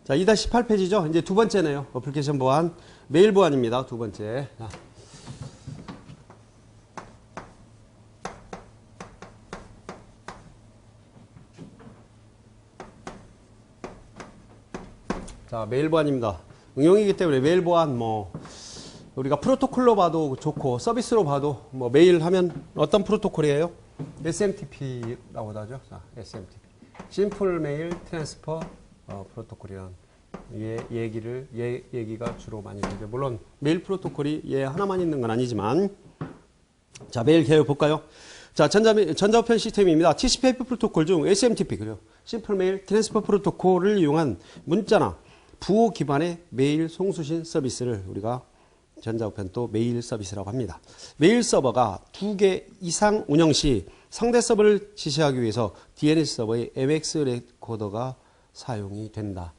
자, 2-18페이지죠. 이제 두 번째네요. 어플리케이션 보안, 메일 보안입니다. 두 번째. 자, 메일 보안입니다. 응용이기 때문에 메일 보안 우리가 프로토콜로 봐도 좋고 서비스로 봐도 메일 하면 어떤 프로토콜이에요? SMTP라고 하죠. 자, SMTP. 심플 메일 트랜스퍼 프로토콜이란 얘기가 주로 많이 되죠. 물론 메일 프로토콜이 얘 하나만 있는 건 아니지만, 자, 메일 개요 볼까요? 자, 전자우편 시스템입니다. TCP/IP 프로토콜 중 SMTP, 그래요. 심플 메일 트랜스퍼 프로토콜을 이용한 문자나 부호 기반의 메일 송수신 서비스를 우리가 전자우편 또 메일 서비스라고 합니다. 메일 서버가 2개 이상 운영 시 상대 서버를 지시하기 위해서 DNS 서버의 MX 레코더가 사용이 된다.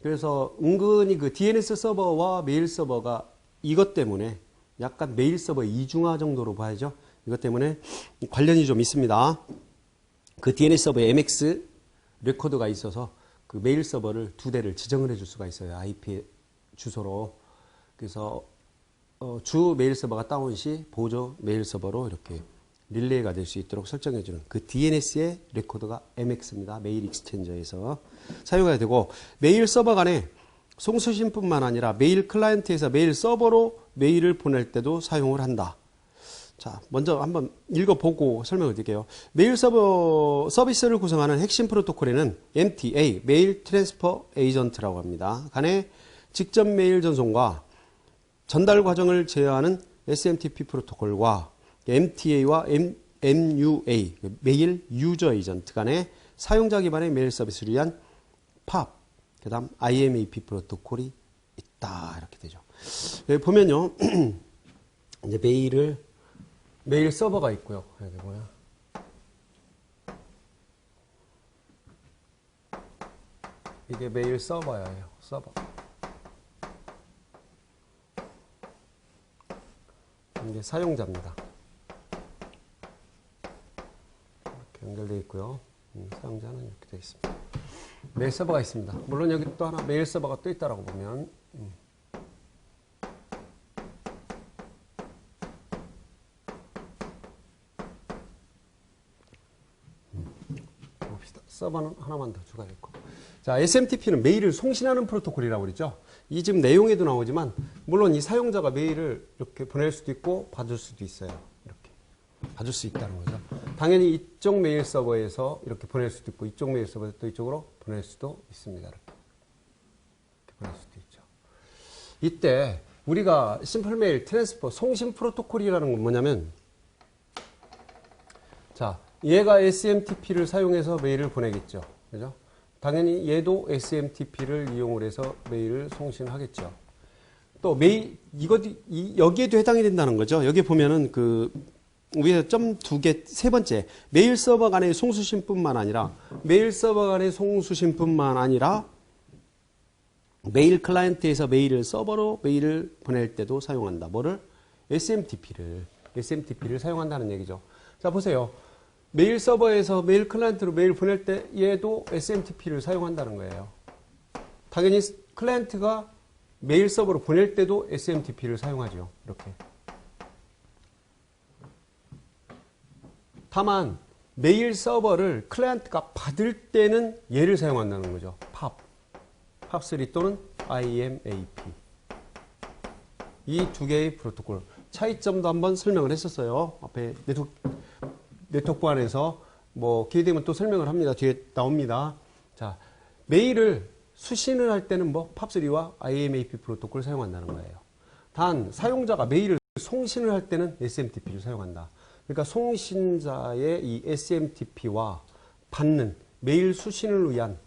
그래서 은근히 그 DNS 서버와 메일 서버가 이것 때문에 약간 메일 서버 이중화 정도로 봐야죠. 이것 때문에 관련이 좀 있습니다. 그 DNS 서버에 MX 레코더가 있어서 그 메일 서버를 2대를 지정을 해줄 수가 있어요. IP 주소로. 그래서 주 메일 서버가 다운 시 보조 메일 서버로 이렇게 릴레이가 될 수 있도록 설정해주는 그 DNS의 레코더가 MX입니다. 메일 익스체인저에서 사용해야 되고, 메일 서버 간에 송수신뿐만 아니라 메일 클라이언트에서 메일 서버로 메일을 보낼 때도 사용을 한다. 자, 먼저 한번 읽어보고 설명을 드릴게요. 메일 서버 서비스를 구성하는 핵심 프로토콜에는 MTA, 메일 트랜스퍼 에이전트라고 합니다. 간의 직접 메일 전송과 전달 과정을 제어하는 SMTP 프로토콜과 MTA와 MUA, 메일 유저 에이전트 간의 사용자 기반의 메일 서비스를 위한 POP, 그 다음 IMAP 프로토콜이 있다. 이렇게 되죠. 여기 보면요. 이제 메일 서버가 있고요. 여기 뭐야? 이게 메일 서버예요. 서버. 이게 사용자입니다. 이렇게 연결되어 있고요. 사용자는 이렇게 되어 있습니다. 메일 서버가 있습니다. 물론 여기 또 하나 메일 서버가 또 있다라고 보면 봅시다. 서버는 하나만 더 추가됐고, 자, SMTP는 메일을 송신하는 프로토콜이라고 그랬죠. 이 지금 내용에도 나오지만 물론 이 사용자가 메일을 이렇게 보낼 수도 있고 받을 수도 있어요. 이렇게 받을 수 있다는 거죠. 당연히 이쪽 메일 서버에서 이렇게 보낼 수도 있고 이쪽 메일 서버에서 또 이쪽으로 보낼 수도 있습니다. 이렇게 보낼 수도 있죠. 이때 우리가 심플 메일 트랜스퍼 송신 프로토콜이라는 건 뭐냐면, 자, 얘가 SMTP를 사용해서 메일을 보내겠죠. 그죠? 당연히 얘도 SMTP를 이용을 해서 메일을 송신하겠죠. 또 메일, 여기에도 해당이 된다는 거죠. 여기 보면은 위에 점 2개, 세 번째, 메일 서버 간의 송수신뿐만 아니라, 메일 서버 간의 송수신뿐만 아니라, 메일 클라이언트에서 메일을 서버로 메일을 보낼 때도 사용한다. 뭐를? SMTP를 사용한다는 얘기죠. 자, 보세요. 메일 서버에서 메일 클라이언트로 메일 보낼 때 얘도 SMTP를 사용한다는 거예요. 당연히 클라이언트가 메일 서버로 보낼 때도 SMTP를 사용하죠. 이렇게. 다만 메일 서버를 클라이언트가 받을 때는 얘를 사용한다는 거죠. POP3 또는 IMAP. 이 두 개의 프로토콜. 차이점도 한번 설명을 했었어요. 앞에 네트워크 보안에서 기회 되면 또 설명을 합니다. 뒤에 나옵니다. 자, 메일을 수신을 할 때는 POP3와 IMAP 프로토콜을 사용한다는 거예요. 단 사용자가 메일을 송신을 할 때는 SMTP를 사용한다. 그러니까 송신자의 이 SMTP와 받는 메일 수신을 위한,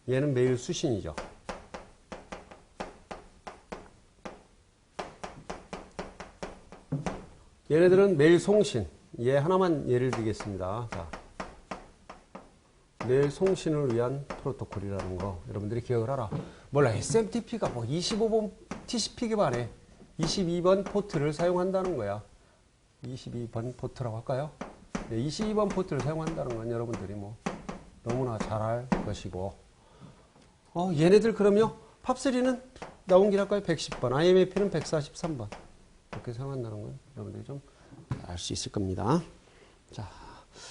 얘는 메일 수신이죠. 얘네들은 메일 송신. 얘 하나만 예를 들겠습니다. 자, 메일 송신을 위한 프로토콜이라는 거 여러분들이 기억을 하라. 몰라, SMTP가 25번 TCP 기반에 22번 포트를 사용한다는 거야. 22번 포트라고 할까요? 네, 22번 포트를 사용한다는 건 여러분들이 너무나 잘 알 것이고, 얘네들 그럼요. 팝3는 나온 길할까요? 110번, IMF는 143번. 이렇게 사용한다는 건 여러분들이 좀 알 수 있을 겁니다. 자,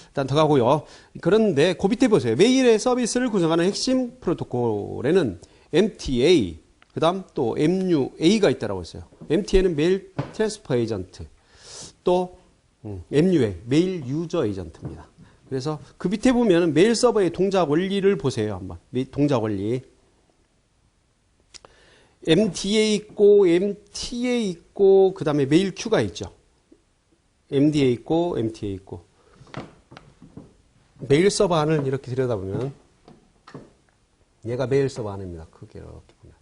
일단 더 가고요. 그런데 그 밑에 보세요. 메일의 서비스를 구성하는 핵심 프로토콜에는 MTA, 그 다음 또 MUA가 있다고 했어요. MTA는 메일 트랜스퍼 에이전트, 또 MUA, 메일 유저 에이전트입니다. 그래서 그 밑에 보면 메일 서버의 동작 원리를 보세요. 한번. 동작 원리. MDA 있고, MTA 있고, 그 다음에 메일 큐가 있죠. MDA 있고, MTA 있고. 메일 서버 안을 이렇게 들여다보면, 얘가 메일 서버 안입니다. 크게 이렇게 보면.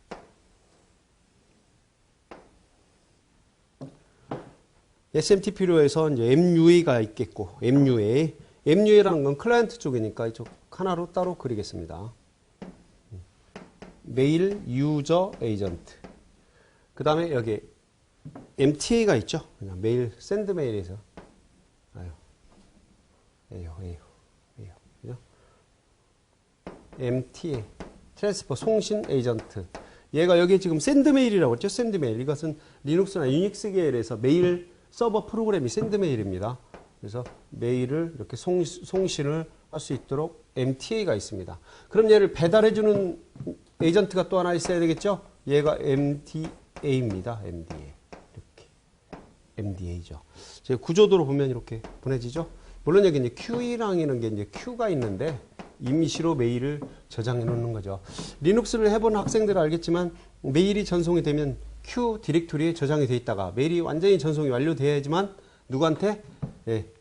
SMTP로 해서 이제 MUA가 있겠고, MUA. MUA라는 건 클라이언트 쪽이니까 이쪽 하나로 따로 그리겠습니다. 메일 유저 에이전트. 그 다음에 여기 MTA가 있죠. 그냥 메일, 샌드 메일에서. 그죠? MTA. 트랜스퍼 송신 에이전트. 얘가 여기 지금 샌드 메일이라고 했죠. 샌드 메일. 이것은 리눅스나 유닉스 계열에서 메일 서버 프로그램이 샌드 메일입니다. 그래서 메일을 이렇게 송신을 할 수 있도록 MTA가 있습니다. 그럼 얘를 배달해주는 에이전트가 또 하나 있어야 되겠죠? 얘가 MDA입니다. MDA. 이렇게. MDA죠. 제 구조도로 보면 이렇게 보내지죠? 물론 여기 이제 QE랑이라는 게 이제 Q가 있는데 임시로 메일을 저장해 놓는 거죠. 리눅스를 해본 학생들은 알겠지만 메일이 전송이 되면 Q 디렉토리에 저장이 돼 있다가 메일이 완전히 전송이 완료돼야지만 누구한테?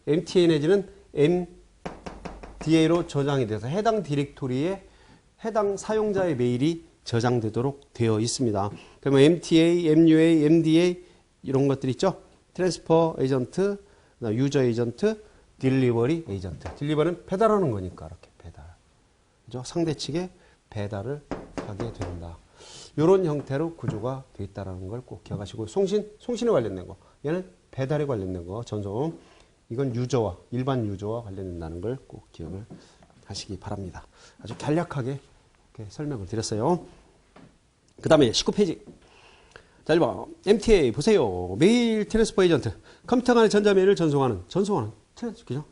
MTA 내지는 MDA로 저장이 돼서 해당 디렉토리에 해당 사용자의 메일이 저장되도록 되어 있습니다. 그러면 MTA, MUA, MDA 이런 것들 있죠? 트랜스퍼 에이전트, 유저 에이전트, 딜리버리 에이전트. 딜리버는 배달하는 거니까 이렇게 배달. 그죠? 상대 측에 배달을 하게 된다. 이런 형태로 구조가 되어 있다는 걸 꼭 기억하시고 송신에 관련된 거. 얘는 배달에 관련된 거, 전송. 이건 유저와 일반 유저와 관련된다는 걸 꼭 기억을 하시기 바랍니다. 아주 간략하게 이렇게 설명을 드렸어요. 그 다음에 19페이지. 자, 1번. MTA 보세요. 메일 트랜스퍼 에이전트. 컴퓨터 간의 전자메일을 전송하는 그죠?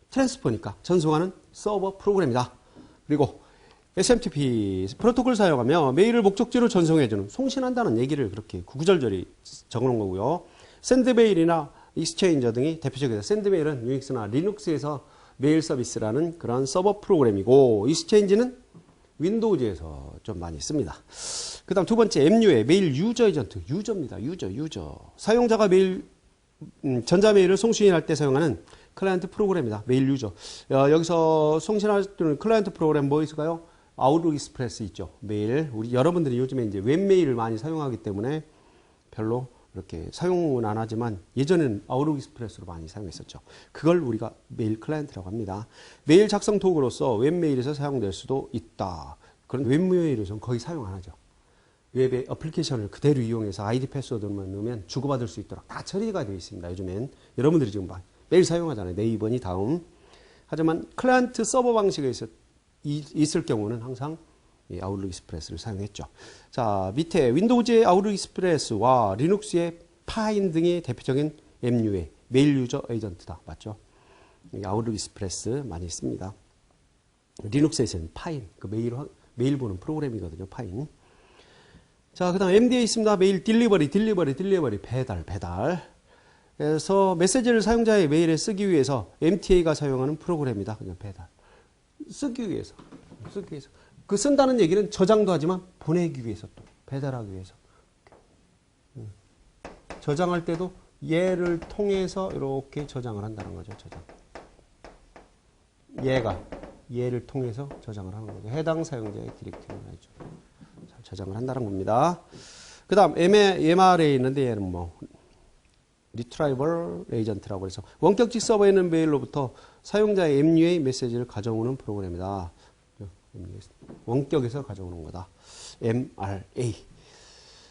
트랜스퍼니까 전송하는 서버 프로그램이다. 그리고 SMTP 프로토콜 사용하며 메일을 목적지로 전송해주는 송신한다는 얘기를 그렇게 구구절절히 적어놓은 거고요. 샌드메일이나 익스체인저 등이 대표적이다. 샌드메일은 유닉스나 리눅스에서 메일 서비스라는 그런 서버 프로그램이고, 익스체인지는 윈도우즈에서 좀 많이 씁니다. 그 다음 두 번째 MUA, 메일 유저 에이전트. 유저입니다. 유저. 사용자가 전자메일을 송신할 때 사용하는 클라이언트 프로그램이다. 메일 유저. 여기서 송신할 때는 클라이언트 프로그램 뭐 있을까요? 아웃룩 익스프레스 있죠. 메일. 여러분들이 요즘에 이제 웹메일을 많이 사용하기 때문에 별로 이렇게 사용은 안 하지만 예전에는 아웃룩 익스프레스로 많이 사용했었죠. 그걸 우리가 메일 클라이언트라고 합니다. 메일 작성 도구로서 웹메일에서 사용될 수도 있다. 그런 웹메일에서는 거의 사용 안 하죠. 웹의 어플리케이션을 그대로 이용해서 아이디 패스워드만 넣으면 주고받을 수 있도록 다 처리가 되어 있습니다. 요즘엔 여러분들이 지금 메일 사용하잖아요. 네이버니 다음. 하지만 클라이언트 서버 방식에서 있을 경우는 항상 아웃룩 익스프레스를 사용했죠. 자, 밑에 윈도우즈의 아웃룩 익스프레스와 리눅스의 파인 등의 대표적인 MUA, 메일 유저 에이전트다. 맞죠? 아웃룩 익스프레스 많이 씁니다. 리눅스에서는 파인, 그 메일 보는 프로그램이거든요. 파인. 자, 그 다음 MDA 있습니다. 메일 딜리버리, 배달. 그래서 메시지를 사용자의 메일에 쓰기 위해서 MTA가 사용하는 프로그램이다. 그냥 배달. 쓰기 위해서. 그 쓴다는 얘기는 저장도 하지만 보내기 위해서 또 배달하기 위해서. 저장할 때도 얘를 통해서 이렇게 저장을 한다는 거죠. 얘를 통해서 저장을 하는 거죠. 해당 사용자의 디렉티브를 해줘. 저장을 한다는 겁니다. 그 다음 MRA 있는데 얘는 리트라이벌 에이전트라고 해서 원격지 서버에 있는 메일로부터 사용자의 MUA 메시지를 가져오는 프로그램이다. 원격에서 가져오는 거다. MRA.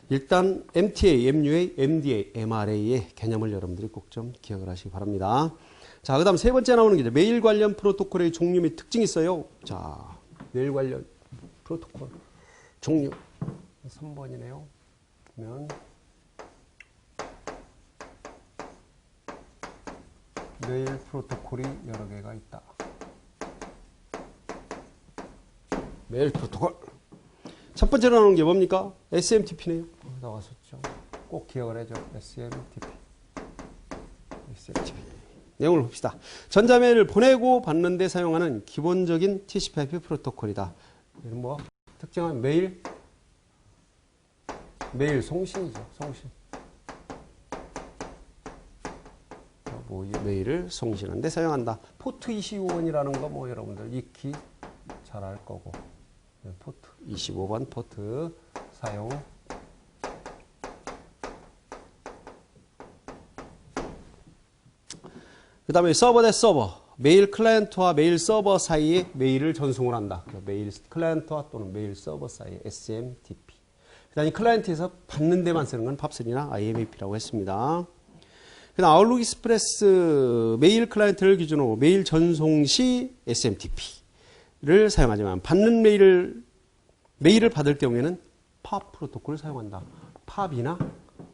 일단 MTA, MUA, MDA, MRA의 개념을 여러분들이 꼭 좀 기억을 하시기 바랍니다. 자, 그 다음 세 번째 나오는 게 메일 관련 프로토콜의 종류 및 특징이 있어요. 자, 메일 관련 프로토콜. 종류 3번이네요. 그러면 메일 프로토콜이 여러 개가 있다. 메일 프로토콜. 첫 번째로 나오는 게 뭡니까? SMTP네요. 나왔었죠. 꼭 기억을 해줘. SMTP. 내용을 봅시다. 전자메일을 보내고 받는 데 사용하는 기본적인 TCP/IP 프로토콜이다. 뭐 특징은 메일 송신이죠. 송신. 뭐 메일을 송신하는 데 사용한다. 포트 25번이라는 거 뭐 여러분들 익히 잘 알 거고. 포트 25번 포트 사용. 그 다음에 서버 대 서버. 메일 클라이언트와 메일 서버 사이에 메일을 전송을 한다. 메일 클라이언트와 또는 메일 서버 사이에 SMTP. 그 다음에 클라이언트에서 받는 데만 쓰는 건 팝3나 IMAP라고 했습니다. 그 다음 아웃룩 익스프레스 메일 클라이언트를 기준으로 메일 전송 시 SMTP를 사용하지만 받는 메일을 받을 경우에는 팝 프로토콜을 사용한다. 팝이나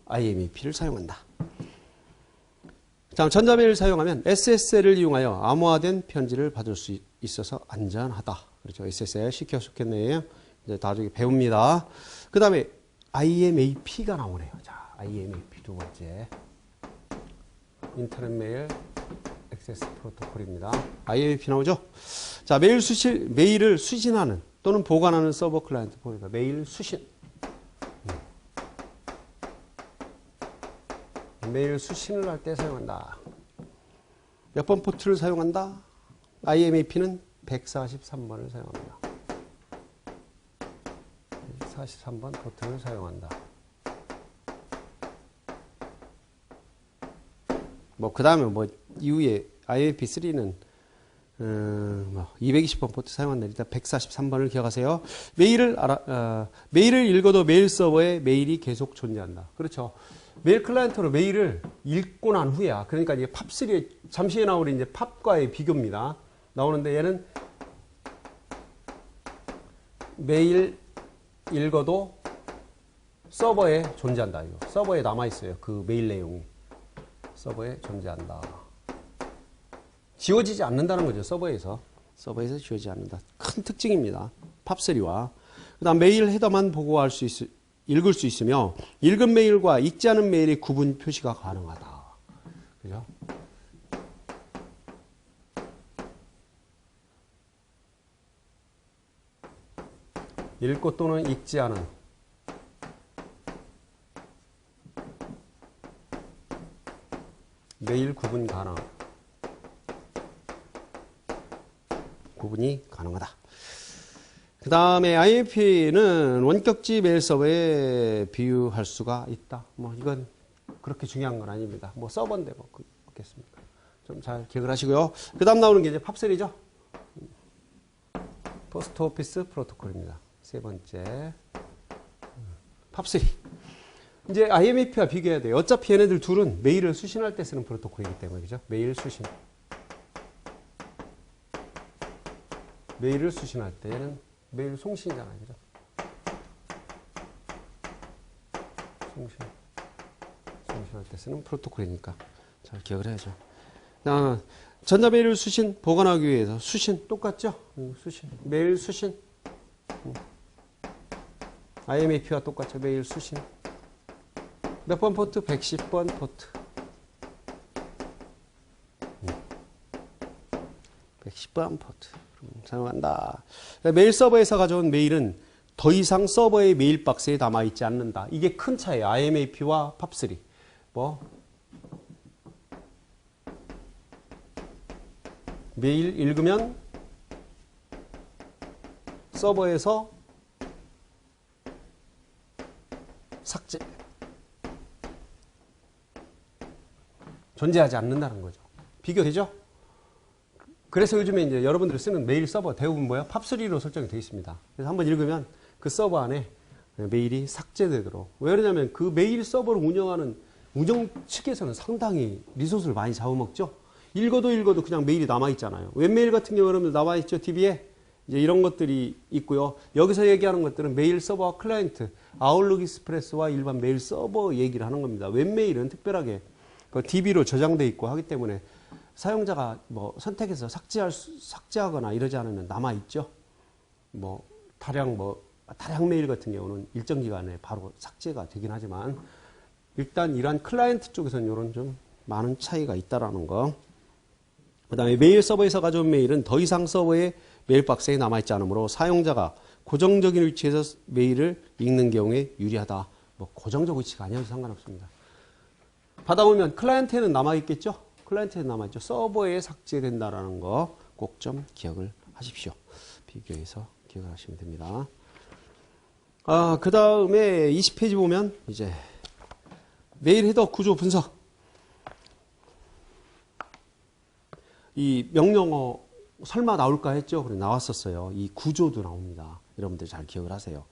IMAP를 사용한다. 자, 전자메일을 사용하면 SSL을 이용하여 암호화된 편지를 받을 수 있어서 안전하다. 그렇죠. SSL 시켜 좋겠네요. 이제 나중에 배웁니다. 그 다음에 IMAP가 나오네요. 자, IMAP 두 번째. 인터넷 메일 액세스 프로토콜입니다. IMAP 나오죠? 자, 메일을 수신하는 또는 보관하는 서버 클라이언트 보입니다. 메일 수신. 메일 수신을 할 때 사용한다. 몇 번 포트를 사용한다? IMAP는 143번을 사용합니다. 43번 포트를 사용한다. 뭐, 그 다음에 뭐, 이후에 IMAP3는 220번 포트 사용한다. 일단 143번을 기억하세요. 메일을 읽어도 메일 서버에 메일이 계속 존재한다. 그렇죠. 메일 클라이언트로 메일을 읽고 난 후에야. 그러니까 이게 팝3에 잠시 후에 나오는 이제 팝과의 비교입니다. 나오는데 얘는 메일 읽어도 서버에 존재한다. 이거. 서버에 남아있어요. 그 메일 내용이. 서버에 존재한다. 지워지지 않는다는 거죠. 서버에서 지워지지 않는다. 큰 특징입니다. 팝3와. 그 다음 메일 헤더만 보고할 수 읽을 수 있으며 읽은 메일과 읽지 않은 메일의 구분 표시가 가능하다. 그죠? 읽고 또는 읽지 않은 메일 구분이 가능하다. 그 다음에 IMAP는 원격지 메일 서버에 비유할 수가 있다. 뭐 이건 그렇게 중요한 건 아닙니다. 뭐 서버인데 뭐 그렇겠습니까? 좀 잘 기억을 하시고요. 그 다음 나오는 게 이제 팝3죠. 포스트 오피스 프로토콜입니다. 세 번째. 팝3. 이제 IMAP와 비교해야 돼요. 어차피 얘네들 둘은 메일을 수신할 때 쓰는 프로토콜이기 때문에, 그죠? 메일 수신. 메일을 수신할 때 얘는 메일 송신이잖아요. 그죠? 송신할 때 쓰는 프로토콜이니까 잘 기억을 해야죠. 전자메일을 보관하기 위해서 수신 똑같죠? 수신. 메일 수신. IMAP와 똑같죠? 메일 수신. 몇 번 포트? 110번 포트. 110번 포트. 사용한다. 메일 서버에서 가져온 메일은 더 이상 서버의 메일 박스에 남아있지 않는다. 이게 큰 차이에요. IMAP와 팝3. 메일 읽으면 서버에서 삭제. 존재하지 않는다는 거죠. 비교되죠? 그래서 요즘에 이제 여러분들이 쓰는 메일 서버 대부분 뭐야? 팝3로 설정이 되어 있습니다. 그래서 한번 읽으면 그 서버 안에 메일이 삭제되도록. 왜 그러냐면 그 메일 서버를 운영하는 운영 측에서는 상당히 리소스를 많이 잡아먹죠. 읽어도 그냥 메일이 남아있잖아요. 웹메일 같은 경우는 남아있죠. DB에 이제 이런 것들이 있고요. 여기서 얘기하는 것들은 메일 서버와 클라이언트, 아웃룩 익스프레스와 일반 메일 서버 얘기를 하는 겁니다. 웹메일은 특별하게 그 DB로 저장돼 있고 하기 때문에 사용자가 뭐 선택해서 삭제하거나 이러지 않으면 남아 있죠. 뭐 다량 메일 같은 경우는 일정 기간에 바로 삭제가 되긴 하지만 일단 이러한 클라이언트 쪽에서는 이런 좀 많은 차이가 있다라는 거. 그 다음에 메일 서버에서 가져온 메일은 더 이상 서버에 메일박스에 남아있지 않으므로 사용자가 고정적인 위치에서 메일을 읽는 경우에 유리하다. 뭐 고정적 위치가 아니어도 상관없습니다. 받아오면 클라이언트에는 남아있겠죠? 클라이언트에는 남아있죠. 서버에 삭제된다라는 거 꼭 좀 기억을 하십시오. 비교해서 기억을 하시면 됩니다. 그 다음에 20페이지 보면 이제 메일 헤더 구조 분석. 이 명령어 설마 나올까 했죠. 그래 나왔었어요. 이 구조도 나옵니다. 여러분들 잘 기억을 하세요.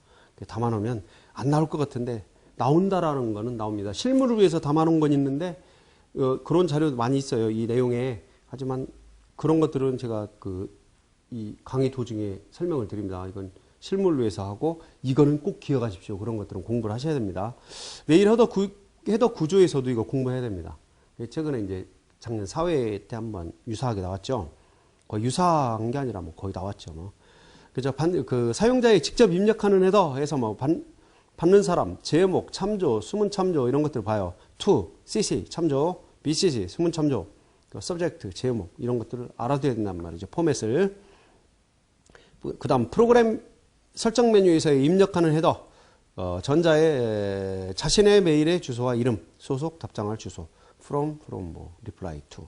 담아놓으면 안 나올 것 같은데 나온다라는 거는 나옵니다. 실무를 위해서 담아놓은 건 있는데 그런 자료도 많이 있어요. 이 내용에. 하지만 그런 것들은 제가 이 강의 도중에 설명을 드립니다. 이건 실무를 위해서 하고 이거는 꼭 기억하십시오. 그런 것들은 공부를 하셔야 됩니다. 메일 헤더 구조에서도 이거 공부해야 됩니다. 최근에 이제 작년 4회 때 한번 유사하게 나왔죠. 거의 유사한 게 아니라 뭐 거의 나왔죠. 뭐. 그죠? 그 사용자의 직접 입력하는 헤더에서 뭐 받는 사람, 제목, 참조, 수문 참조 이런 것들 봐요. to, cc, 참조, bcc, 수문 참조, subject, 제목 이런 것들을 알아둬야 된단 말이죠. 포맷을. 그 다음 프로그램 설정 메뉴에서 입력하는 헤더, 전자의 자신의 메일의 주소와 이름, 소속, 답장할 주소, from, 뭐, reply to.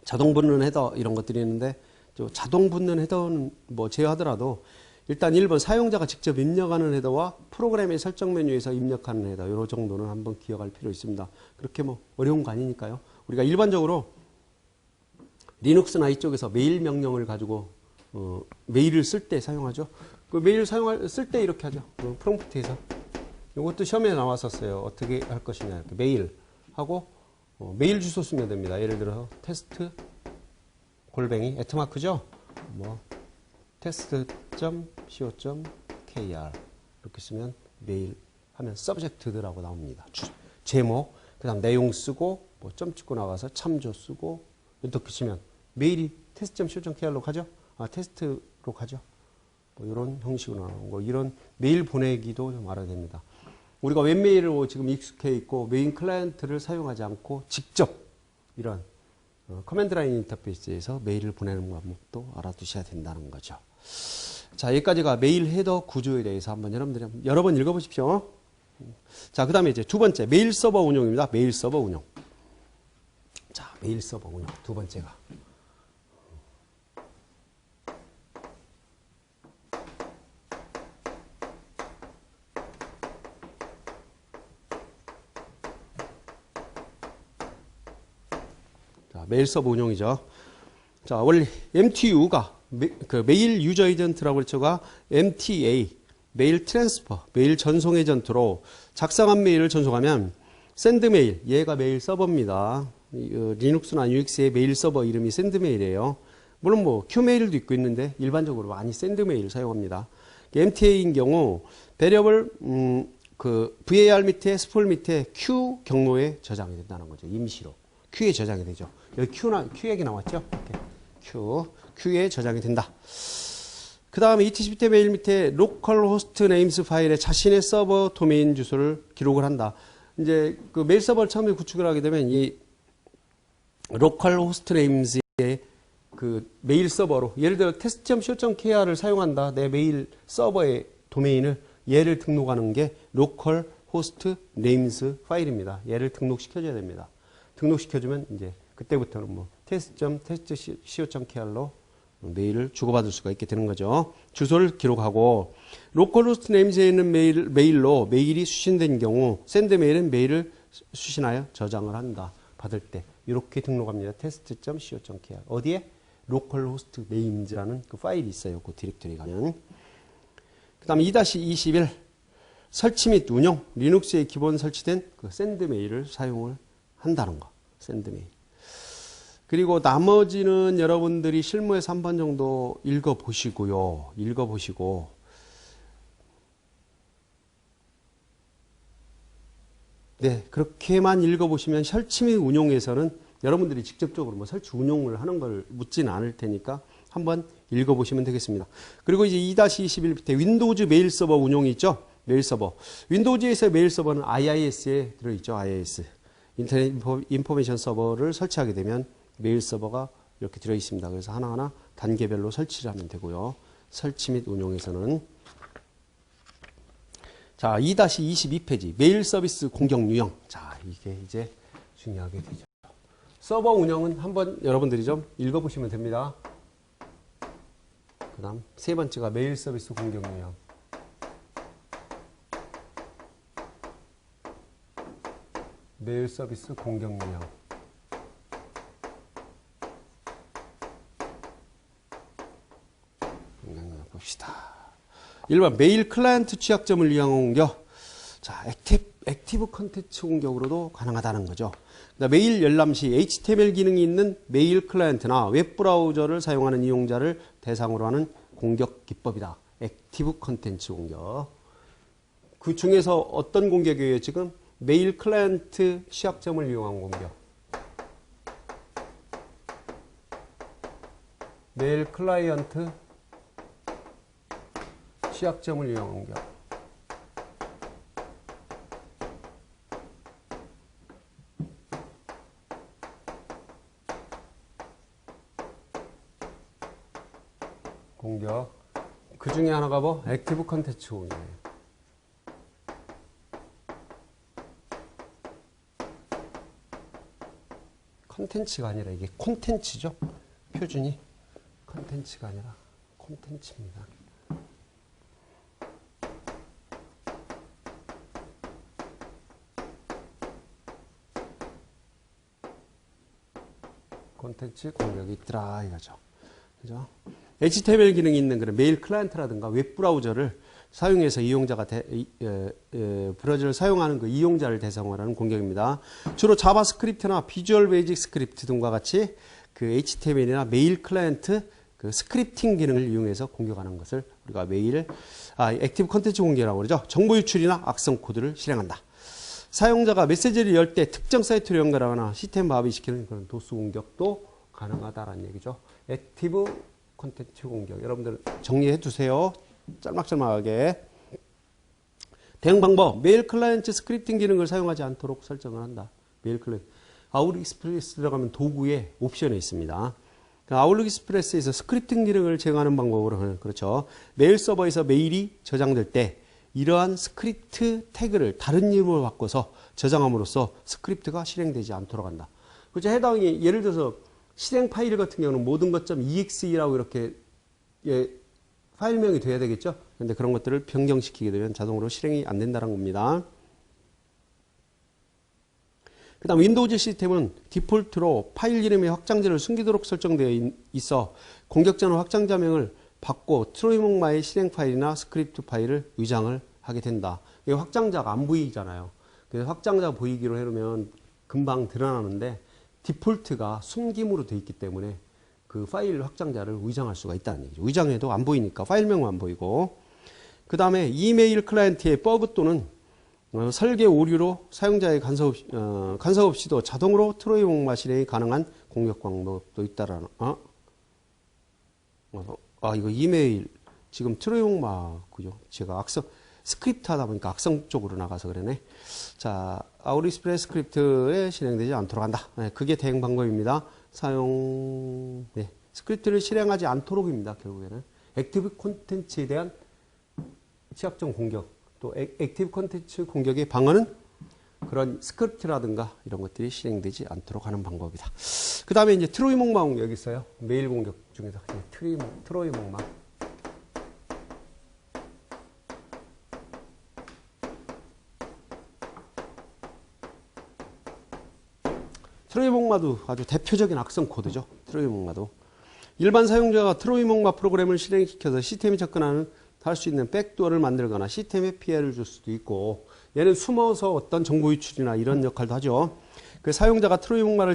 자동 붙는 헤더 이런 것들이 있는데 자동 붙는 헤더는 뭐 제외하더라도 일단 1번 사용자가 직접 입력하는 헤더와 프로그램의 설정 메뉴에서 입력하는 헤더 이 정도는 한번 기억할 필요 있습니다. 그렇게 뭐 어려운 거 아니니까요. 우리가 일반적으로 리눅스나 이쪽에서 메일 명령을 가지고 메일을 쓸 때 사용하죠. 그 메일 쓸 때 이렇게 하죠. 프롬프트에서 이것도 시험에 나왔었어요. 어떻게 할 것이냐 이렇게 메일 하고 메일 주소 쓰면 됩니다. 예를 들어서 테스트 골뱅이 @죠. 뭐 test.co.kr 이렇게 쓰면 메일 하면 subject라고 나옵니다. 제목, 그다음 내용 쓰고 뭐 점 찍고 나가서 참조 쓰고 이렇게 치면 메일이 test.co.kr로 가죠. 테스트로 가죠. 뭐 이런 형식으로 나오는 거. 이런 메일 보내기도 좀 알아야 됩니다. 우리가 웹메일로 지금 익숙해 있고 메인 클라이언트를 사용하지 않고 직접 이런 커맨드 라인 인터페이스에서 메일을 보내는 방법도 알아두셔야 된다는 거죠. 자, 여기까지가 메일 헤더 구조에 대해서 한번 여러분들이 여러 번 읽어보십시오. 자, 그 다음에 이제 두 번째 메일 서버 운용입니다. 메일 서버 운용. 자, 메일 서버 운용 두 번째가 메일 서버 운용이죠. 자, 원래 MTU가 메일 유저 에이전트라고 그랬죠가 MTA, 메일 트랜스퍼, 메일 전송 에이전트로 작성한 메일을 전송하면 샌드 메일, 얘가 메일 서버입니다. 리눅스나 UX의 메일 서버 이름이 샌드 메일이에요. 물론 뭐 Q 메일도 있고 있는데 일반적으로 많이 샌드 메일 사용합니다. MTA인 경우 배리어블 그 VAR 밑에 스폴 밑에 Q 경로에 저장이 된다는 거죠. 임시로 Q에 저장이 되죠. 여기 Q 얘기 나왔죠? 이렇게 Q에 저장이 된다. 그 다음에 HTTP 메일 밑에 로컬 호스트 네임스 파일에 자신의 서버 도메인 주소를 기록을 한다. 이제 그 메일 서버를 처음에 구축을 하게 되면 이 로컬 호스트 네임스의 그 메일 서버로 예를 들어 test.co.kr을 사용한다. 내 메일 서버의 도메인을 얘를 등록하는 게 로컬 호스트 네임스 파일입니다. 얘를 등록시켜줘야 됩니다. 등록시켜주면 이제 그때부터는 뭐 test.co.kr로 메일을 주고받을 수가 있게 되는 거죠. 주소를 기록하고 로컬호스트 네임즈에 있는 메일로 메일이 수신된 경우 샌드 메일은 메일을 수신하여 저장을 한다. 받을 때 이렇게 등록합니다. test.co.kr 어디에? 로컬호스트 네임즈라는 그 파일이 있어요. 그 디렉터리 가면. 그 다음에 2-21 설치 및 운영 리눅스에 기본 설치된 그 샌드 메일을 사용을 한다는 거. 샌드 메일. 그리고 나머지는 여러분들이 실무에서 한 번 정도 읽어보시고요. 읽어보시고 네, 그렇게만 읽어보시면 설치 및 운용에서는 여러분들이 직접적으로 뭐 설치 운용을 하는 걸 묻지는 않을 테니까 한번 읽어보시면 되겠습니다. 그리고 이제 2-21 밑에 윈도우즈 메일 서버 운용이 있죠. 메일 서버. 윈도우즈에서 메일 서버는 IIS에 들어있죠. IIS. 인터넷 인포메이션 서버를 설치하게 되면 메일 서버가 이렇게 들어있습니다. 그래서 하나하나 단계별로 설치를 하면 되고요. 설치 및 운용에서는 자, 2-22페이지 메일 서비스 공격 유형. 자, 이게 이제 중요하게 되죠. 서버 운영은 한번 여러분들이 좀 읽어보시면 됩니다. 그 다음 세 번째가 메일 서비스 공격 유형. 메일 서비스 공격 유형. 봅시다. 1번 메일 클라이언트 취약점을 이용한 공격. 자, 액티브 컨텐츠 공격으로도 가능하다는 거죠. 메일 열람 시 HTML 기능이 있는 메일 클라이언트나 웹브라우저를 사용하는 이용자를 대상으로 하는 공격 기법이다. 액티브 컨텐츠 공격. 그 중에서 어떤 공격이에요? 지금 메일 클라이언트 취약점을 이용한 공격. 메일 클라이언트 취약점을 이용한 공격. 공격. 그 중에 하나가 뭐? 액티브 컨텐츠 공격이에요. 컨텐츠가 아니라 이게 콘텐츠죠. 표준이 컨텐츠가 아니라 콘텐츠입니다. 콘텐츠 공격이 있더라 이거죠. 그죠? HTML 기능이 있는 그런 메일 클라이언트라든가 웹 브라우저를 사용해서 이용자가 브라우저를 사용하는 그 이용자를 대상으로 하는 공격입니다. 주로 자바스크립트나 비주얼 베이직 스크립트 등과 같이 그 HTML이나 메일 클라이언트 그 스크립팅 기능을 이용해서 공격하는 것을 우리가 액티브 컨텐츠 공격이라고 그러죠. 정보 유출이나 악성 코드를 실행한다. 사용자가 메시지를 열 때 특정 사이트로 연결하거나 시스템 마비시키는 그런 도스 공격도 가능하다라는 얘기죠. 액티브 콘텐츠 공격. 여러분들 정리해 두세요. 짤막짤막하게. 대응 방법. 메일 클라이언트 스크립팅 기능을 사용하지 않도록 설정을 한다. 메일 클라이언트. 아웃룩 익스프레스 들어가면 도구에 옵션에 있습니다. 아웃룩 익스프레스에서 스크립팅 기능을 제공하는 방법으로 그렇죠. 메일 서버에서 메일이 저장될 때 이러한 스크립트 태그를 다른 이름으로 바꿔서 저장함으로써 스크립트가 실행되지 않도록 한다. 그렇죠. 해당이 예를 들어서 실행 파일 같은 경우는 모든 것.exe라고 이렇게 파일명이 돼야 되겠죠. 그런데 그런 것들을 변경시키게 되면 자동으로 실행이 안 된다는 겁니다. 그 다음 윈도우즈 시스템은 디폴트로 파일 이름의 확장자를 숨기도록 설정되어 있어 공격자는 확장자명을 받고 트로이목마의 실행 파일이나 스크립트 파일을 위장을 하게 된다. 이게 확장자가 안 보이잖아요. 그래서 확장자 보이기로 해놓으면 금방 드러나는데 디폴트가 숨김으로 되어 있기 때문에 그 파일 확장자를 위장할 수가 있다는 얘기죠. 위장해도 안 보이니까 파일명만 보이고. 그 다음에 이메일 클라이언트의 버그 또는 설계 오류로 사용자의 간섭 없이도 자동으로 트로이 목마 실행이 가능한 공격 방법도 있다라는. 이거 이메일 지금 트로이 목마 그죠? 제가 악성 스크립트 하다 보니까 악성 쪽으로 나가서 그러네. 자, 아웃익스프레스 스크립트에 실행되지 않도록 한다. 네, 그게 대응 방법입니다. 스크립트를 실행하지 않도록입니다. 결국에는 액티브 콘텐츠에 대한 취약점 공격, 또 액티브 콘텐츠 공격의 방어는 그런 스크립트라든가 이런 것들이 실행되지 않도록 하는 방법이다. 그 다음에 이제 트로이 목마 공격 있어요. 메일 공격 중에서 트로이 목마. 트로이 목마도 아주 대표적인 악성 코드죠. 트로이 목마도. 일반 사용자가 트로이 목마 프로그램을 실행시켜서 시스템에 접근하는 할 수 있는 백도어를 만들거나 시스템에 피해를 줄 수도 있고, 얘는 숨어서 어떤 정보 유출이나 이런 역할도 하죠. 그 사용자가 트로이 목마를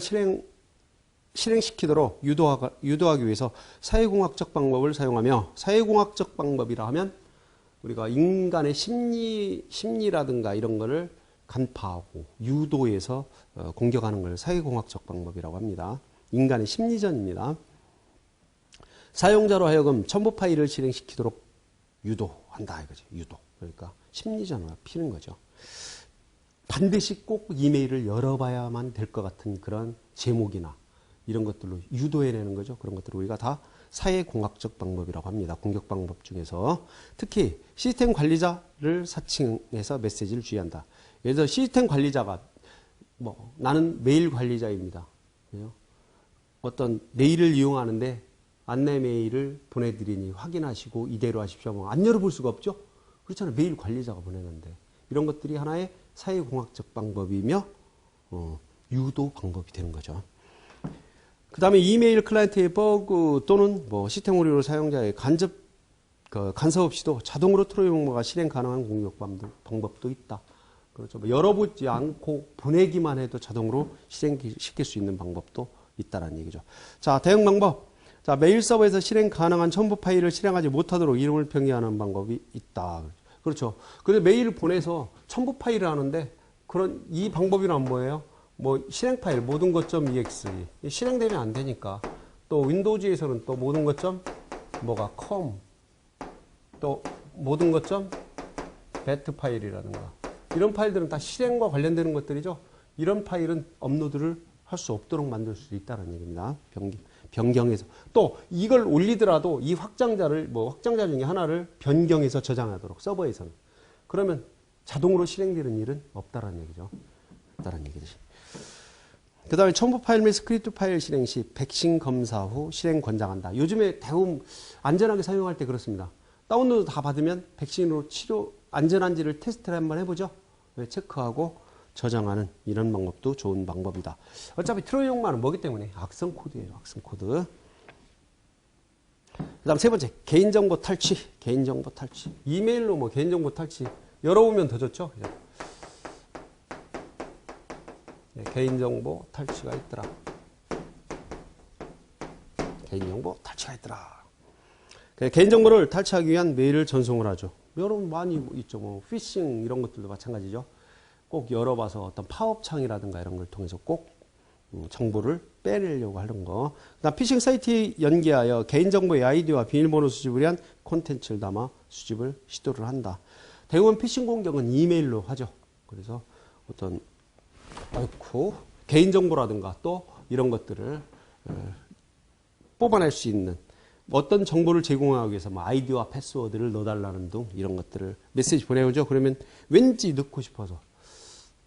실행시키도록 유도하기 위해서 사회공학적 방법을 사용하며, 사회공학적 방법이라 하면 우리가 인간의 심리라든가 이런 거를 간파하고 유도해서 공격하는 걸 사회공학적 방법이라고 합니다. 인간의 심리전입니다. 사용자로 하여금 첨부 파일을 실행시키도록 유도한다 이거죠. 유도. 그러니까 심리전을 피는 거죠. 반드시 꼭 이메일을 열어봐야만 될 것 같은 그런 제목이나 이런 것들로 유도해내는 거죠. 그런 것들을 우리가 다 사회공학적 방법이라고 합니다. 공격 방법 중에서 특히 시스템 관리자를 사칭해서 메시지를 주의한다. 예를 들어 시스템 관리자가 나는 메일 관리자입니다. 어떤 메일을 이용하는데 안내 메일을 보내드리니 확인하시고 이대로 하십시오. 안 열어볼 수가 없죠. 그렇잖아요. 메일 관리자가 보내는데 이런 것들이 하나의 사회공학적 방법이며 유도 방법이 되는 거죠. 그 다음에 이메일 클라이언트의 버그 또는 시스템 오류로 사용자의 간섭 없이도 자동으로 트로이 목마가 실행 가능한 공격 방법도 있다. 그렇죠. 열어보지 않고 보내기만 해도 자동으로 실행시킬 수 있는 방법도 있다는 얘기죠. 자, 대응 방법. 자, 메일 서버에서 실행 가능한 첨부 파일을 실행하지 못하도록 이름을 병기하는 방법이 있다. 그렇죠. 그래서 메일을 보내서 첨부 파일을 하는데 이 방법이란 뭐예요? 실행 파일 모든 것.exe 실행되면 안 되니까 또 윈도우즈에서는 또 모든 것.com 또 모든 것.bat 파일이라든가 이런 파일들은 다 실행과 관련되는 것들이죠. 이런 파일은 업로드를 할 수 없도록 만들 수 있다는 얘기입니다. 변경해서 또 이걸 올리더라도 이 확장자 중에 하나를 변경해서 저장하도록 서버에서는 그러면 자동으로 실행되는 일은 없다라는 얘기죠. 없다라는 얘기죠. 그 다음에 첨부 파일 및 스크립트 파일 실행 시 백신 검사 후 실행 권장한다. 요즘에 대부분 안전하게 사용할 때 그렇습니다. 다운로드 다 받으면 백신으로 안전한지를 테스트를 한번 해보죠. 체크하고 저장하는 이런 방법도 좋은 방법이다. 어차피 트로이 용마는 뭐기 때문에 악성 코드예요. 악성 코드. 그 다음 세 번째 개인정보 탈취. 개인정보 탈취. 이메일로 개인정보 탈취 열어보면 더 좋죠. 네, 개인정보 탈취가 있더라. 개인정보 탈취가 있더라. 개인정보를 탈취하기 위한 메일을 전송을 하죠. 여러분 많이 있죠. 피싱 이런 것들도 마찬가지죠. 꼭 열어봐서 어떤 팝업 창이라든가 이런 걸 통해서 꼭 정보를 빼내려고 하는 거. 그다음 피싱 사이트에 연계하여 개인정보의 아이디와 비밀번호 수집을 위한 콘텐츠를 담아 수집을 시도를 한다. 대부분 피싱 공격은 이메일로 하죠. 그래서 어떤 개인정보라든가 또 이런 것들을 뽑아낼 수 있는 어떤 정보를 제공하기 위해서 아이디와 패스워드를 넣어달라는 등 이런 것들을 메시지 보내오죠. 그러면 왠지 넣고 싶어서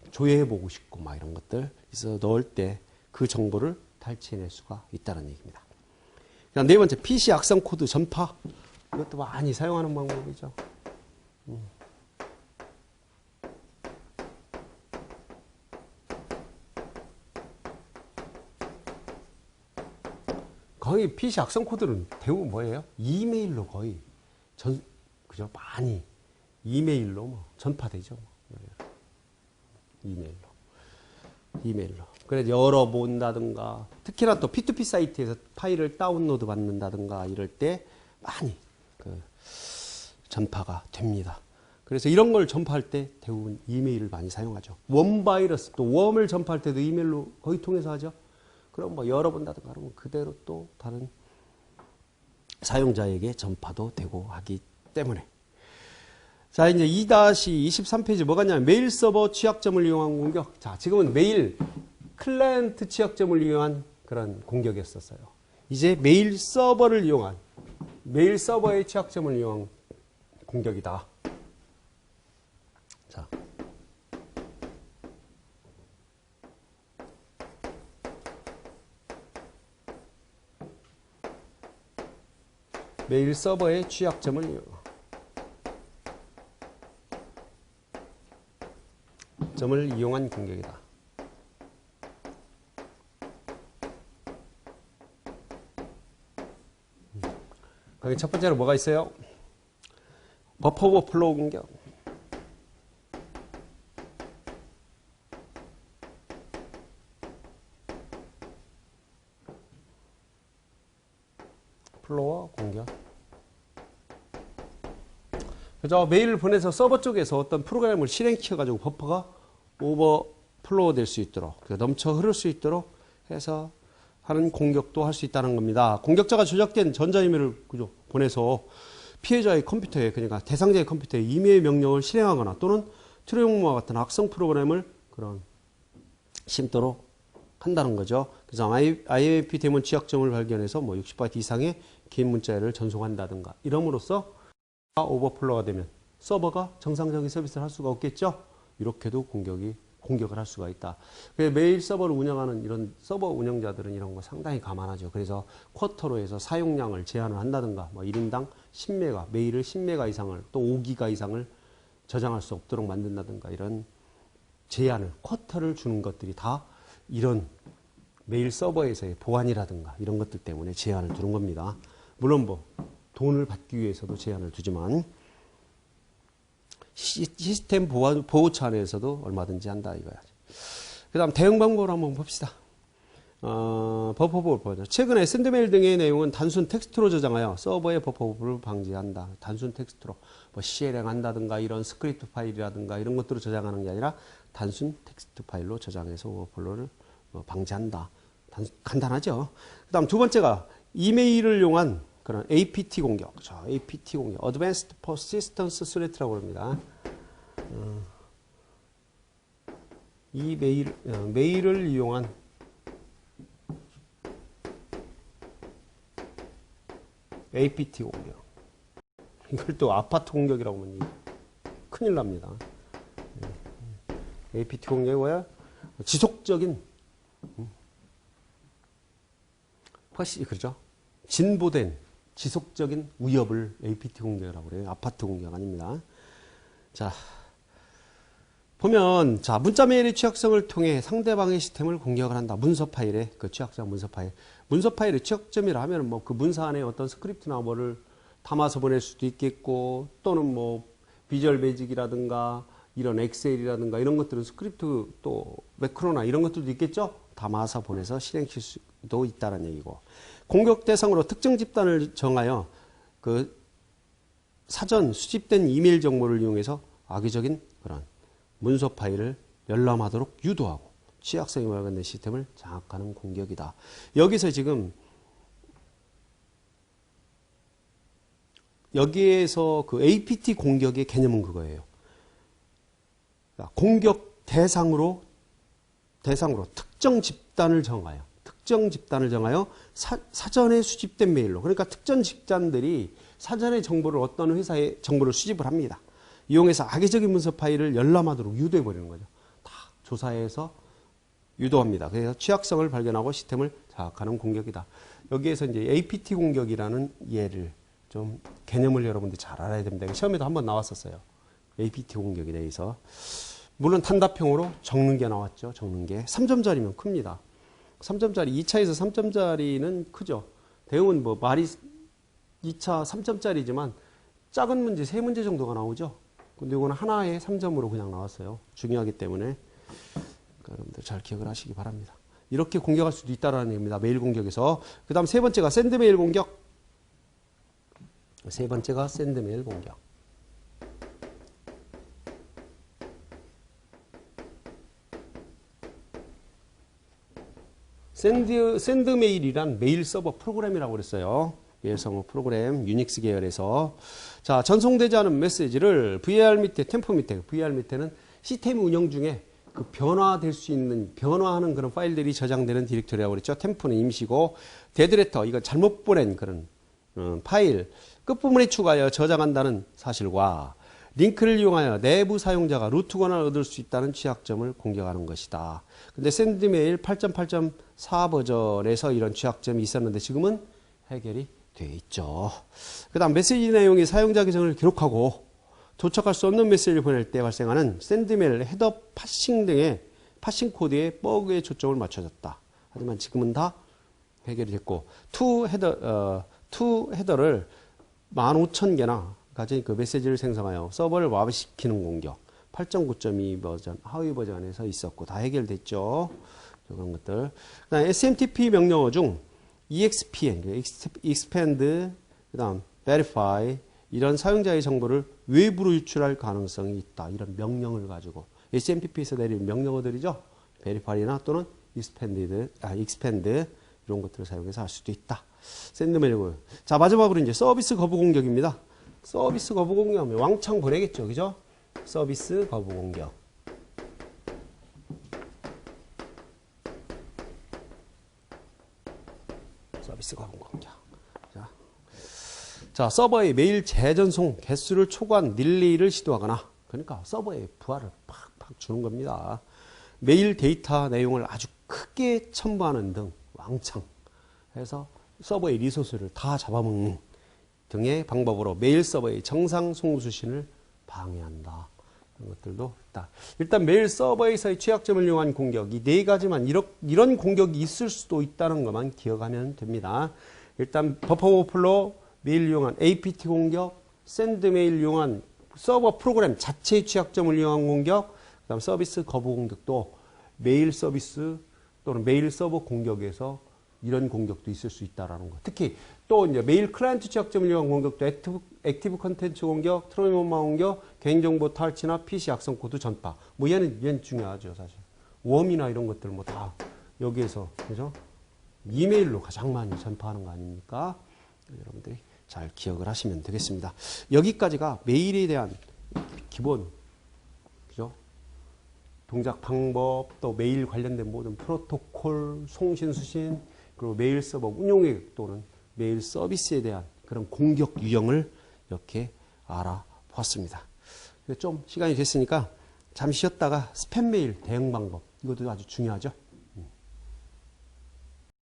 조회해보고 싶고 이런 것들 그래서 넣을 때 그 정보를 탈취해낼 수가 있다는 얘기입니다. 그다음 네 번째 PC 악성 코드 전파. 이것도 많이 사용하는 방법이죠. 거의 PC 악성 코드는 대부분 뭐예요? 이메일로 거의 그죠? 많이 이메일로 전파되죠. 이메일로. 그래서 열어본다든가 특히나 또 P2P 사이트에서 파일을 다운로드 받는다든가 이럴 때 많이 전파가 됩니다. 그래서 이런 걸 전파할 때 대부분 이메일을 많이 사용하죠. 웜 바이러스 또 웜을 전파할 때도 이메일로 거의 통해서 하죠. 그럼 열어본다든가 그러면 그대로 또 다른 사용자에게 전파도 되고 하기 때문에. 자, 이제 2-23페이지 뭐가 있냐면 메일 서버 취약점을 이용한 공격. 자, 지금은 메일 클라이언트 취약점을 이용한 그런 공격이었었어요. 이제 메일 서버를 이용한 메일 서버의 취약점을 이용한 공격이다. 자. 메일 서버의 취약점을 이용한 공격이다. 거기 첫 번째로 뭐가 있어요? 버퍼 오버플로우 공격. 오버플로어 공격. 그죠? 메일을 보내서 서버 쪽에서 어떤 프로그램을 실행시켜가지고 버퍼가 오버플로어 될 수 있도록, 넘쳐 흐를 수 있도록 해서 하는 공격도 할 수 있다는 겁니다. 공격자가 조작된 전자이메일을 그죠? 보내서 피해자의 컴퓨터에, 그러니까 대상자의 컴퓨터에 이메일 명령을 실행하거나 또는 트로용모와 같은 악성 프로그램을 그런 심도록 한다는 거죠. 그래서 IMAP 대문 취약점을 발견해서 뭐 60바이트 이상의 긴 문자를 전송한다든가 이럼으로써 오버플로어가 되면 서버가 정상적인 서비스를 할 수가 없겠죠. 이렇게도 공격을 할 수가 있다. 메일 서버를 운영하는 이런 서버 운영자들은 이런 거 상당히 감안하죠. 그래서 쿼터로 해서 사용량을 제한을 한다든가, 뭐 1인당 10메가, 메일을 10메가 이상을, 또 5기가 이상을 저장할 수 없도록 만든다든가 이런 제한을, 쿼터를 주는 것들이 다 이런 메일 서버에서의 보안이라든가 이런 것들 때문에 제한을 두는 겁니다. 물론 뭐 돈을 받기 위해서도 제한을 두지만 시스템 보호차 안에서도 얼마든지 한다 이거야죠. 그 다음 대응 방법을 한번 봅시다. 버퍼버블 보죠. 최근에 샌드메일 등의 내용은 단순 텍스트로 저장하여 서버의 버퍼버블을 방지한다. 단순 텍스트로 뭐 CL행 한다든가 이런 스크립트 파일이라든가 이런 것들을 저장하는 게 아니라 단순 텍스트 파일로 저장해서 오버플로를 방지한다. 간단하죠. 그 다음 두 번째가 이메일을 이용한 그런 APT 공격. 자, APT 공격. Advanced Persistence Threat라고 합니다. 이 메일을 이용한 APT 공격. 이걸 또 아파트 공격이라고 하면 큰일 납니다. APT 공격이 뭐야? 지속적인, 그렇죠? 진보된 지속적인 위협을 APT 공격이라고 그래요. 아파트 공격 아닙니다. 자, 보면, 자, 문자 메일의 취약성을 통해 상대방의 시스템을 공격을 한다. 문서 파일의 그 취약성 문서 파일. 문서 파일의 취약점이라 하면 뭐 그 문서 안에 어떤 스크립트나 뭐를 담아서 보낼 수도 있겠고, 또는 뭐 비주얼 베이직이라든가 이런 엑셀이라든가 이런 것들은 스크립트 또 매크로나 이런 것들도 있겠죠? 담아서 보내서 실행시킬 수도 있다는 얘기고. 공격 대상으로 특정 집단을 정하여 그 사전 수집된 이메일 정보를 이용해서 악의적인 그런 문서 파일을 열람하도록 유도하고 취약성이 발견된 시스템을 장악하는 공격이다. 여기서 지금 여기에서 그 APT 공격의 개념은 그거예요. 공격 대상으로 특정 집단을 정하여 사전에 수집된 메일로, 그러니까 특정 집단들이 사전에 정보를 어떤 회사의 정보를 수집을 합니다. 이용해서 악의적인 문서 파일을 열람하도록 유도해 버리는 거죠. 다 조사해서 유도합니다. 그래서 취약성을 발견하고 시스템을 장악하는 공격이다. 여기에서 이제 APT 공격이라는 예를 좀 개념을 여러분들이 잘 알아야 됩니다. 시험에도 한번 나왔었어요. APT 공격에 대해서. 물론 단답형으로 적는 게 나왔죠. 적는 게. 3점짜리면 큽니다. 3점짜리, 2차에서 3점짜리는 크죠. 대응은 뭐 말이 2차 3점짜리지만 작은 문제 3문제 정도가 나오죠. 근데 이거는 하나에 3점으로 그냥 나왔어요. 중요하기 때문에. 그러니까 여러분들 잘 기억을 하시기 바랍니다. 이렇게 공격할 수도 있다는 얘기입니다. 메일 공격에서. 그 다음 세 번째가 샌드메일 공격. 세 번째가 샌드메일 공격. 샌드메일이란 메일 서버 프로그램이라고 그랬어요. 메일 서버 프로그램, 유닉스 계열에서. 자, 전송되지 않은 메시지를 VAR 밑에, 템포 밑에, VAR 밑에는 시스템 운영 중에 그 변화될 수 있는, 변화하는 그런 파일들이 저장되는 디렉토리라고 그랬죠. 템포는 임시고, 데드레터, 이거 잘못 보낸 그런 파일, 끝부분에 추가하여 저장한다는 사실과 링크를 이용하여 내부 사용자가 루트 권한을 얻을 수 있다는 취약점을 공격하는 것이다. 근데 샌드메일 8.8.4 버전에서 이런 취약점이 있었는데 지금은 해결이 되어 있죠. 그 다음 메시지 내용이 사용자 계정을 기록하고 도착할 수 없는 메시지를 보낼 때 발생하는 샌드메일 헤더 파싱 등의 파싱 코드의 버그에 초점을 맞춰졌다. 하지만 지금은 다 해결이 됐고 투 헤더를 15,000개나 가진 그 메시지를 생성하여 서버를 와시키는 공격 8.9.2 버전 하위 버전에서 있었고 다 해결됐죠. 그런 것들. 그다음에 SMTP 명령어 중 EXPN, expand, 그다음 verify 이런 사용자의 정보를 외부로 유출할 가능성이 있다. 이런 명령을 가지고 SMTP에서 내리는 명령어들이죠. verify나 또는 expand 이런 것들을 사용해서 할 수도 있다. 샌드메일고. 자, 마지막으로 이제 서비스 거부 공격입니다. 서비스 거부 공격하면 왕창 보내겠죠. 그죠? 서비스 거부 공격. 서비스 거부 공격. 자, 서버의 메일 재전송 개수를 초과한 릴레이를 시도하거나, 그러니까 서버에 부하를 팍팍 주는 겁니다. 메일 데이터 내용을 아주 크게 첨부하는 등 왕창 해서 서버의 리소스를 다 잡아먹는 등의 방법으로 메일 서버의 정상 송수신을 방해한다. 이런 것들도 있다. 일단 메일 서버에서의 취약점을 이용한 공격, 이 네 가지만 이런 공격이 있을 수도 있다는 것만 기억하면 됩니다. 일단 버퍼 오버플로 메일 이용한 APT 공격, 샌드메일 이용한 서버 프로그램 자체의 취약점을 이용한 공격, 그다음 서비스 거부 공격도 메일 서비스 또는 메일 서버 공격에서 이런 공격도 있을 수 있다라는 거. 특히 또 이제 메일 클라이언트 취약점을 이용한 공격도 액티브 컨텐츠 공격, 트로이먼마 공격, 개인정보 탈취나 PC 악성 코드 전파. 뭐 얘는 중요하죠, 사실. 웜이나 이런 것들 뭐 다 여기에서 그죠? 이메일로 가장 많이 전파하는 거 아닙니까? 여러분들이 잘 기억을 하시면 되겠습니다. 여기까지가 메일에 대한 기본, 그죠? 동작 방법, 또 메일 관련된 모든 프로토콜, 송신, 수신, 그리고 메일 서버 운용의 또는 메일 서비스에 대한 그런 공격 유형을 이렇게 알아보았습니다. 좀 시간이 됐으니까 잠시 쉬었다가 스팸 메일 대응 방법, 이것도 아주 중요하죠.